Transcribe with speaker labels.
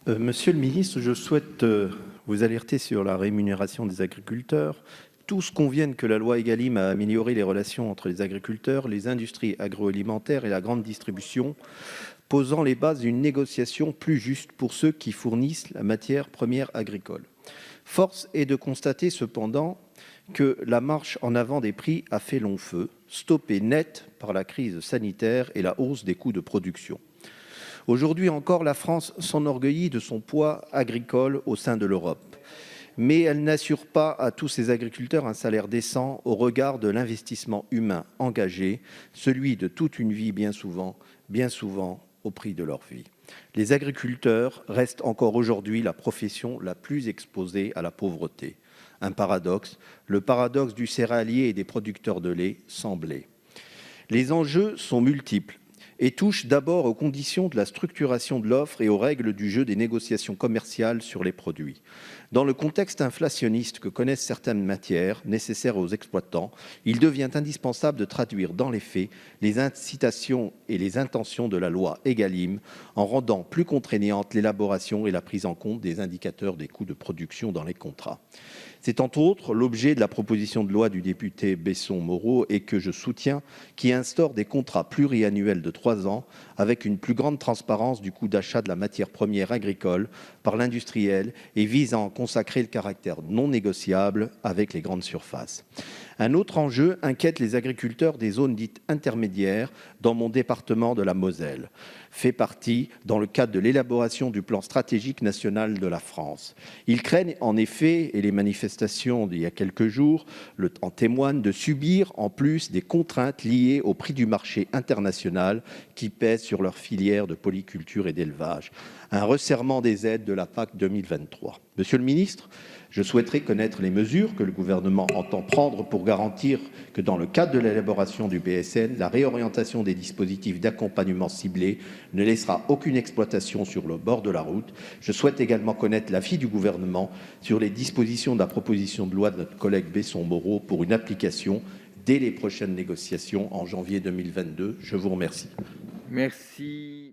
Speaker 1: Monsieur le ministre, je souhaite vous alerter sur la rémunération des agriculteurs. Tous conviennent que la loi Égalim a amélioré les relations entre les agriculteurs, les industries agroalimentaires et la grande distribution, posant les bases d'une négociation plus juste pour ceux qui fournissent la matière première agricole. Force est de constater cependant que la marche en avant des prix a fait long feu, stoppée net par la crise sanitaire et la hausse des coûts de production. Aujourd'hui encore, la France s'enorgueillit de son poids agricole au sein de l'Europe. Mais elle n'assure pas à tous ses agriculteurs un salaire décent au regard de l'investissement humain engagé, celui de toute une vie bien souvent au prix de leur vie. Les agriculteurs restent encore aujourd'hui la profession la plus exposée à la pauvreté. Un paradoxe, le paradoxe du céréalier et des producteurs de lait sans blé. Les enjeux sont multiples et touche d'abord aux conditions de la structuration de l'offre et aux règles du jeu des négociations commerciales sur les produits. Dans le contexte inflationniste que connaissent certaines matières nécessaires aux exploitants, il devient indispensable de traduire dans les faits les incitations et les intentions de la loi Égalim en rendant plus contraignante l'élaboration et la prise en compte des indicateurs des coûts de production dans les contrats. C'est entre autres l'objet de la proposition de loi du député Besson-Moreau et que je soutiens, qui instaure des contrats pluriannuels de 3 ans avec une plus grande transparence du coût d'achat de la matière première agricole par l'industriel et vise à en consacrer le caractère non négociable avec les grandes surfaces. Un autre enjeu inquiète les agriculteurs des zones dites intermédiaires dans mon département de la Moselle, fait partie dans le cadre de l'élaboration du plan stratégique national de la France. Ils craignent en effet, et les manifestations d'il y a quelques jours en témoignent, de subir en plus des contraintes liées au prix du marché international qui pèsent sur leur filière de polyculture et d'élevage. Un resserrement des aides de la PAC 2023. Monsieur le ministre, je souhaiterais connaître les mesures que le gouvernement entend prendre pour garantir que, dans le cadre de l'élaboration du BSN, la réorientation des dispositifs d'accompagnement ciblés ne laissera aucune exploitation sur le bord de la route. Je souhaite également connaître l'avis du gouvernement sur les dispositions de la proposition de loi de notre collègue Besson-Moreau pour une application dès les prochaines négociations en janvier 2022. Je vous remercie.
Speaker 2: Merci.